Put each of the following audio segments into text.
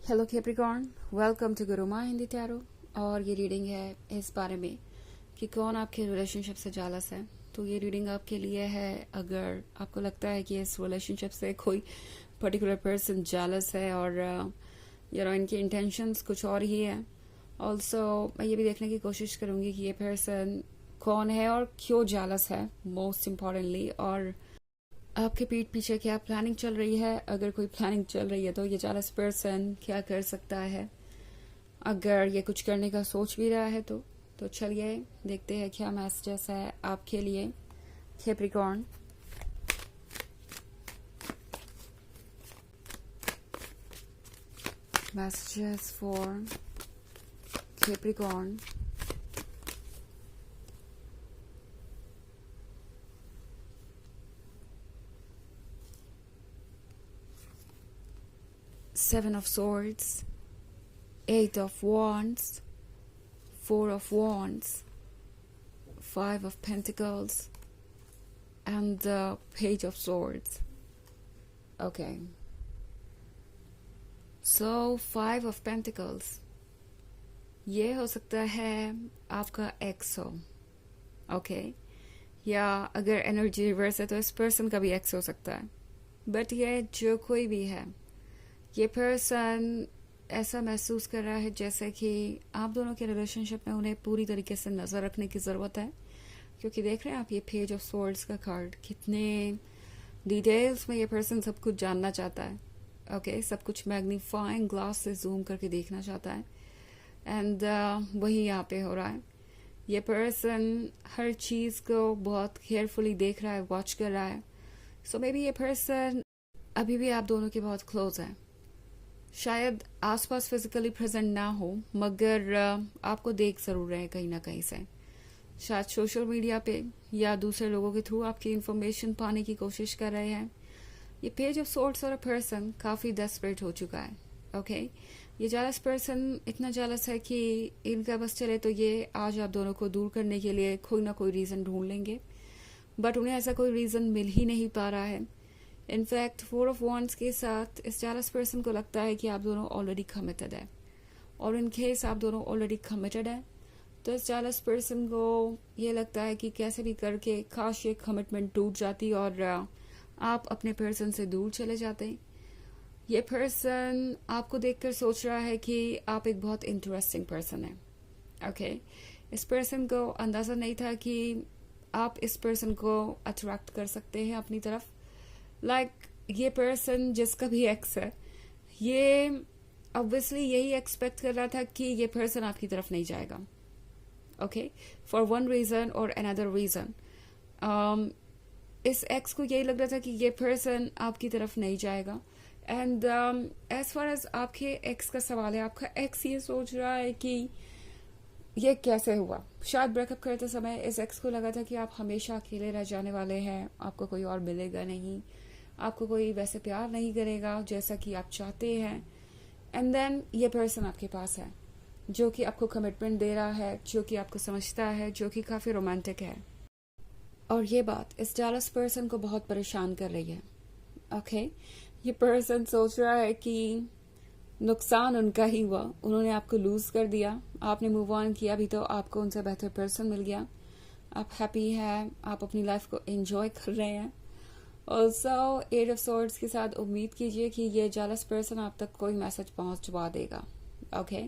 Hello Capricorn, welcome to Gurumaa Hindi tarot. और ये reading है इस बारे में कि कौन आपके रिलेशनशिप से जालस है। तो ये रीडिंग आपके लिए है अगर आपको लगता है कि इस रिलेशनशिप से कोई पर्टिकुलर पर्सन जालस है और इनकी इंटेंशंस कुछ और ही है। ऑल्सो मैं ये भी देखने की कोशिश करूंगी कि ये पर्सन कौन है और क्यों जालस है, मोस्ट इम्पॉर्टेंटली। और आपके पीठ पीछे क्या प्लानिंग चल रही है, अगर कोई प्लानिंग चल रही है तो ये जालस पर्सन क्या कर सकता है, अगर ये कुछ करने का सोच भी रहा है तो चलिए देखते हैं क्या मैसेजेस है आपके लिए Capricorn. Messages for Capricorn. Seven of Swords, Eight of Wands, Four of Wands, Five of Pentacles, and the Page of Swords. Okay. So, Five of Pentacles. ये हो सकता है आपका एक्स हो, ओके या अगर एनर्जी रिवर्स है तो इस पर्सन का भी एक्स हो सकता है। बट ये जो कोई भी है, ये पर्सन ऐसा महसूस कर रहा है जैसे कि आप दोनों के रिलेशनशिप में उन्हें पूरी तरीके से नज़र रखने की ज़रूरत है, क्योंकि देख रहे हैं आप ये पेज ऑफ स्वॉर्ड्स का कार्ड, कितने डिटेल्स में ये पर्सन सब कुछ जानना चाहता है। ओके, सब कुछ मैग्नीफाइंग ग्लास से जूम करके देखना चाहता है। एंड वही यहाँ पे हो रहा है। ये पर्सन हर चीज़ को बहुत केयरफुली देख रहा है, वॉच कर रहा है। सो मे बी ये पर्सन अभी भी आप दोनों के बहुत क्लोज है, शायद आसपास फिजिकली प्रेजेंट ना हो मगर आपको देख जरूर रहे हैं कहीं ना कहीं से, शायद सोशल मीडिया पे या दूसरे लोगों के थ्रू आपकी इंफॉर्मेशन पाने की कोशिश कर रहे हैं। ये पेज ऑफ सोर्ड्स और पर्सन काफ़ी डेस्परेट हो चुका है। ओके, ये जालस पर्सन इतना जालस है कि इनका बस चले तो ये आज आप दोनों को दूर करने के लिए कोई ना कोई रीज़न ढूंढ लेंगे, बट उन्हें ऐसा कोई रीज़न मिल ही नहीं पा रहा है। इनफैक्ट फोर ऑफ वॉन्ड्स के साथ इस जालस पर्सन को लगता है कि आप दोनों ऑलरेडी कमिटेड है, और इन केस आप दोनों ऑलरेडी कमिटेड है तो इस जालस पर्सन को ये लगता है कि कैसे भी करके काश ये कमिटमेंट टूट जाती और आप अपने पर्सन से दूर चले जाते। ये पर्सन आपको देखकर सोच रहा है कि आप एक बहुत इंटरेस्टिंग पर्सन है। ओके, इस पर्सन को अंदाज़ा नहीं था कि आप इस पर्सन को अट्रैक्ट कर सकते हैं अपनी तरफ। ये पर्सन जिसका भी एक्स है, ये ऑब्वियसली यही एक्सपेक्ट कर रहा था कि ये पर्सन आपकी तरफ नहीं जाएगा। ओके, फॉर वन रीज़न और अनदर रीज़न इस एक्स को यही लग रहा था कि ये पर्सन आपकी तरफ नहीं जाएगा। एंड एज फार एज आपके एक्स का सवाल है, आपका एक्स ये सोच रहा है कि ये कैसे हुआ। शायद ब्रेकअप करते समय इस एक्स को लगा था कि आप हमेशा अकेले रह जाने वाले हैं, आपको कोई और मिलेगा नहीं, आपको कोई वैसे प्यार नहीं करेगा जैसा कि आप चाहते हैं। एंड देन ये पर्सन आपके पास है जो कि आपको कमिटमेंट दे रहा है, जो कि आपको समझता है, जो कि काफ़ी रोमांटिक है। और ये बात इस जालस पर्सन को बहुत परेशान कर रही है। ओके, ये पर्सन सोच रहा है कि नुकसान उनका ही हुआ, उन्होंने आपको लूज कर दिया, आपने मूव ऑन किया भी तो आपको उनसे बेहतर पर्सन मिल गया, आप हैप्पी हैं, आप अपनी लाइफ को एंजॉय कर रहे हैं। ऑल्सो एट ऑफ सॉर्ड्स के साथ उम्मीद कीजिए कि ये जालस पर्सन आप तक कोई मैसेज पहुंचवा देगा। ओके,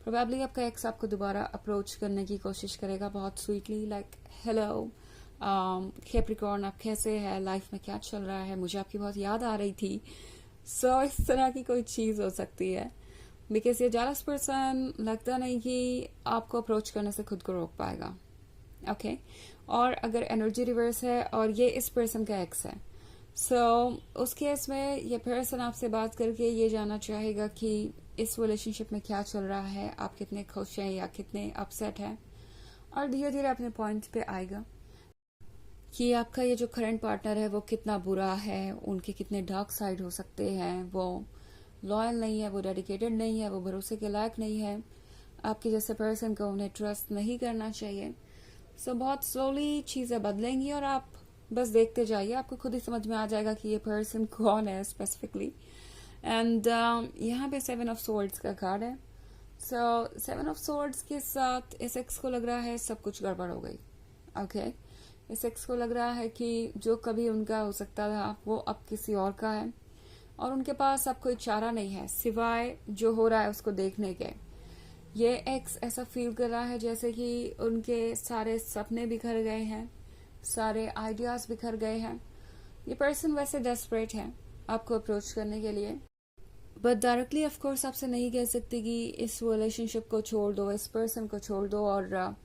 प्रोबेबली आपका एक्स आपको दोबारा अप्रोच करने की कोशिश करेगा बहुत स्वीटली, लाइक हेलो कैप्रिकॉर्न, आप कैसे हैं, लाइफ में क्या चल रहा है, मुझे आपकी बहुत याद आ रही थी। सो इस तरह की कोई चीज़ हो सकती है, बिकॉज ये जालस पर्सन लगता नहीं कि आपको अप्रोच करने से खुद को रोक पाएगा। ओके, और अगर एनर्जी रिवर्स है और ये इस पर्सन का एक्स है, उस केस में ये पर्सन आपसे बात करके ये जानना चाहेगा कि इस रिलेशनशिप में क्या चल रहा है, आप कितने खुश हैं या कितने अपसेट हैं, और धीरे धीरे अपने पॉइंट पे आएगा कि आपका ये जो करंट पार्टनर है वो कितना बुरा है, उनके कितने डार्क साइड हो सकते हैं, वो लॉयल नहीं है, वो डेडिकेटेड नहीं है, वो भरोसे के लायक नहीं है, आपके जैसे पर्सन को उन्हें ट्रस्ट नहीं करना चाहिए। बहुत स्लोली चीज़ें बदलेंगी और आप बस देखते जाइए, आपको खुद ही समझ में आ जाएगा कि ये पर्सन कौन है स्पेसिफिकली। एंड यहाँ पे 7 ऑफ सोर्ड्स का कार्ड है. सो 7 ऑफ सोर्ड्स के साथ इस एक्स को लग रहा है सब कुछ गड़बड़ हो गई. ओके इस एक्स को लग रहा है कि जो कभी उनका हो सकता था वो अब किसी और का है, और उनके पास अब कोई चारा नहीं है सिवाय जो हो रहा है उसको देखने के. ये एक्स ऐसा फील कर रहा है जैसे कि उनके सारे सपने बिखर गए हैं, सारे आइडियाज बिखर गए हैं. ये पर्सन वैसे डेस्परेट है आपको अप्रोच करने के लिए, बट डायरेक्टली ऑफ कोर्स आपसे नहीं कह सकती कि इस रिलेशनशिप को छोड़ दो, इस पर्सन को छोड़ दो और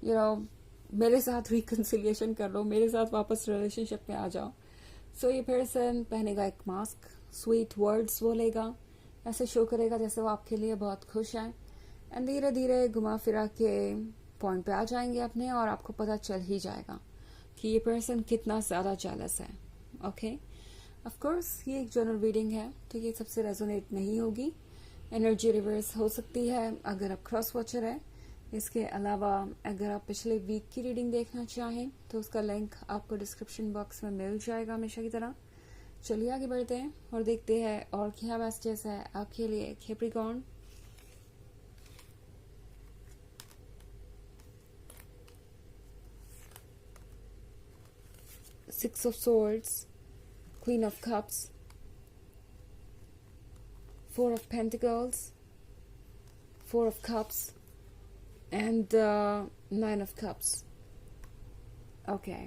यू नो मेरे साथ रिकन्सिलिएशन कर लो, मेरे साथ वापस रिलेशनशिप में आ जाओ. सो ये पर्सन पहनेगा एक मास्क, स्वीट वर्ड्स बोलेगा, ऐसे शो करेगा जैसे वो आपके लिए बहुत खुश है, एंड धीरे धीरे घुमा फिरा के पॉइंट पे आ जाएंगे अपने, और आपको पता चल ही जाएगा कि ये पर्सन कितना ज्यादा जेलस है. ओके ऑफ कोर्स ये एक जनरल रीडिंग है तो ये सबसे रेजोनेट नहीं होगी. एनर्जी रिवर्स हो सकती है अगर आप क्रॉस वॉचर है. इसके अलावा अगर आप पिछले वीक की रीडिंग देखना चाहें तो उसका लिंक आपको डिस्क्रिप्शन बॉक्स में मिल जाएगा हमेशा की तरह. चलिए आगे बढ़ते हैं और देखते हैं और क्या मैसेजेस है आपके लिए Capricorn. Six of Swords, Queen of Cups, Four of Pentacles, Four of Cups, and Nine of Cups. Okay.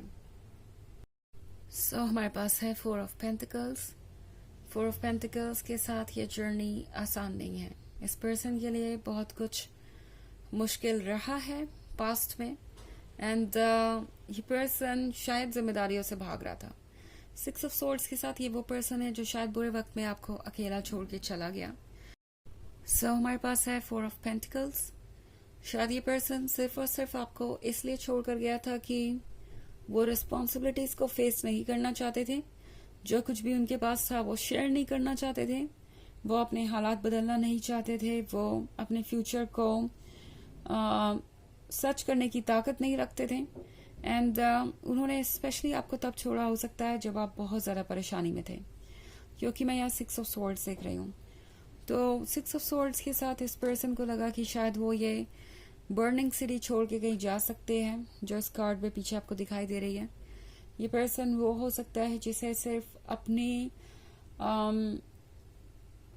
So हमारे पास है Four of Pentacles. Four of Pentacles के साथ ये जर्नी आसान नहीं है. इस पर्सन के लिए बहुत कुछ मुश्किल रहा है पास्ट में, एंड ये पर्सन शायद जिम्मेदारियों से भाग रहा था. सिक्स ऑफ सोर्ड्स के साथ ये वो पर्सन है जो शायद बुरे वक्त में आपको अकेला छोड़ के चला गया. सो हमारे पास है फोर ऑफ पेंटिकल्स. शायद ये पर्सन सिर्फ और सिर्फ आपको इसलिए छोड़ कर गया था कि वो रिस्पॉन्सिबिलिटीज को फेस नहीं करना चाहते थे, जो कुछ भी उनके पास था वो शेयर नहीं करना चाहते थे, वो अपने हालात बदलना नहीं चाहते थे, वो अपने फ्यूचर को सच करने की ताकत नहीं रखते थे. एंड उन्होंने स्पेशली आपको तब छोड़ा हो सकता है जब आप बहुत ज्यादा परेशानी में थे, क्योंकि मैं यहाँ सिक्स ऑफ सोर्ड्स देख रही हूँ. तो सिक्स ऑफ सोर्ड्स के साथ इस पर्सन को लगा कि शायद वो ये बर्निंग सिटी छोड़ के कहीं जा सकते हैं, जो इस कार्ड पे पीछे आपको दिखाई दे रही है. ये पर्सन वो हो सकता है जिसे सिर्फ अपनी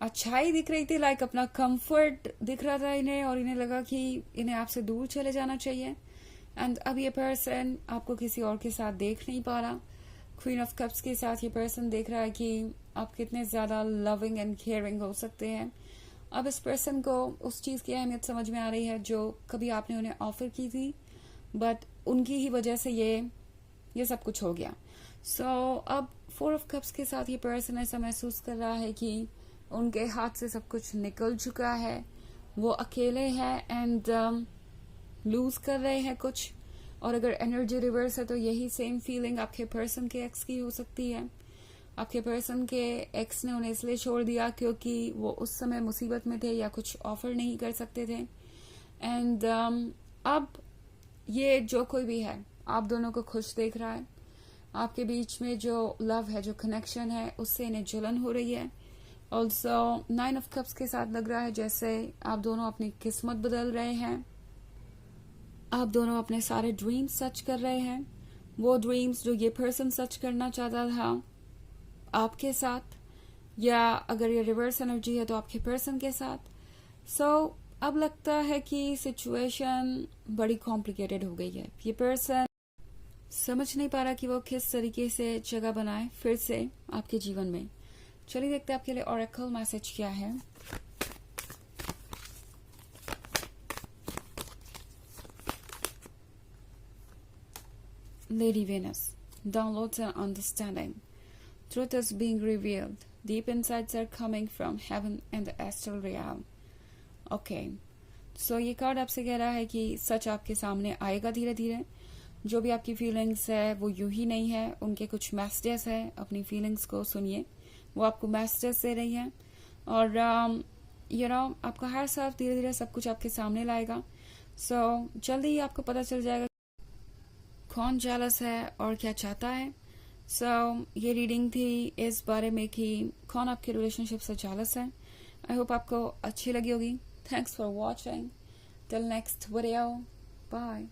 अच्छाई दिख रही थी, लाइक अपना कंफर्ट दिख रहा था इन्हें, और इन्हें लगा कि इन्हें आपसे दूर चले जाना चाहिए. एंड अब ये पर्सन आपको किसी और के साथ देख नहीं पा रहा. क्वीन ऑफ कप्स के साथ ये पर्सन देख रहा है कि आप कितने ज्यादा लविंग एंड केयरिंग हो सकते हैं. अब इस पर्सन को उस चीज की अहमियत समझ में आ रही है जो कभी आपने उन्हें ऑफर की थी, बट उनकी ही वजह से ये सब कुछ हो गया. सो अब फोर ऑफ कप्स के साथ ये पर्सन ऐसा महसूस कर रहा है कि उनके हाथ से सब कुछ निकल चुका है, वो अकेले हैं एंड लूज कर रहे हैं कुछ. और अगर एनर्जी रिवर्स है तो यही सेम फीलिंग आपके पर्सन के एक्स की हो सकती है. आपके पर्सन के एक्स ने उन्हें इसलिए छोड़ दिया क्योंकि वो उस समय मुसीबत में थे या कुछ ऑफर नहीं कर सकते थे. एंड अब ये जो कोई भी है आप दोनों को खुश देख रहा है. आपके बीच में जो लव है, जो कनेक्शन है, उससे इन्हें जलन हो रही है. ऑल्सो नाइन ऑफ कप्स के साथ लग रहा है जैसे आप दोनों अपनी किस्मत बदल रहे हैं, आप दोनों अपने सारे ड्रीम्स सच कर रहे हैं. वो ड्रीम्स जो ये पर्सन सच करना चाहता था आपके साथ, या अगर ये रिवर्स एनर्जी है तो आपके पर्सन के साथ. सो अब लगता है कि सिचुएशन बड़ी कॉम्प्लिकेटेड हो गई है. ये पर्सन समझ नहीं पा रहा कि वो किस तरीके से जगह बनाए फिर से आपके जीवन में. चलिए देखते हैं आपके लिए ऑरेकल मैसेज क्या है. Lady Venus, downloads and understanding. Truth is being revealed. Deep insights are coming from heaven and the astral realm. Okay. So ये कार्ड आपसे कह रहा है कि सच आपके सामने आएगा धीरे धीरे. जो भी आपकी फीलिंग्स है वो यूं ही नहीं है, उनके कुछ मैसेजेस है. अपनी फीलिंग्स को सुनिए, वो आपको मैसेजेस दे रही है, और आपका हर साल धीरे धीरे सब कुछ आपके सामने लाएगा. सो जल्दी ही आपको पता चल जाएगा कौन जेलस है और क्या चाहता है. ये रीडिंग थी इस बारे में कि कौन आपके रिलेशनशिप से जेलस है। आई होप आपको अच्छी लगी होगी। Thanks for watching. Till next video, bye.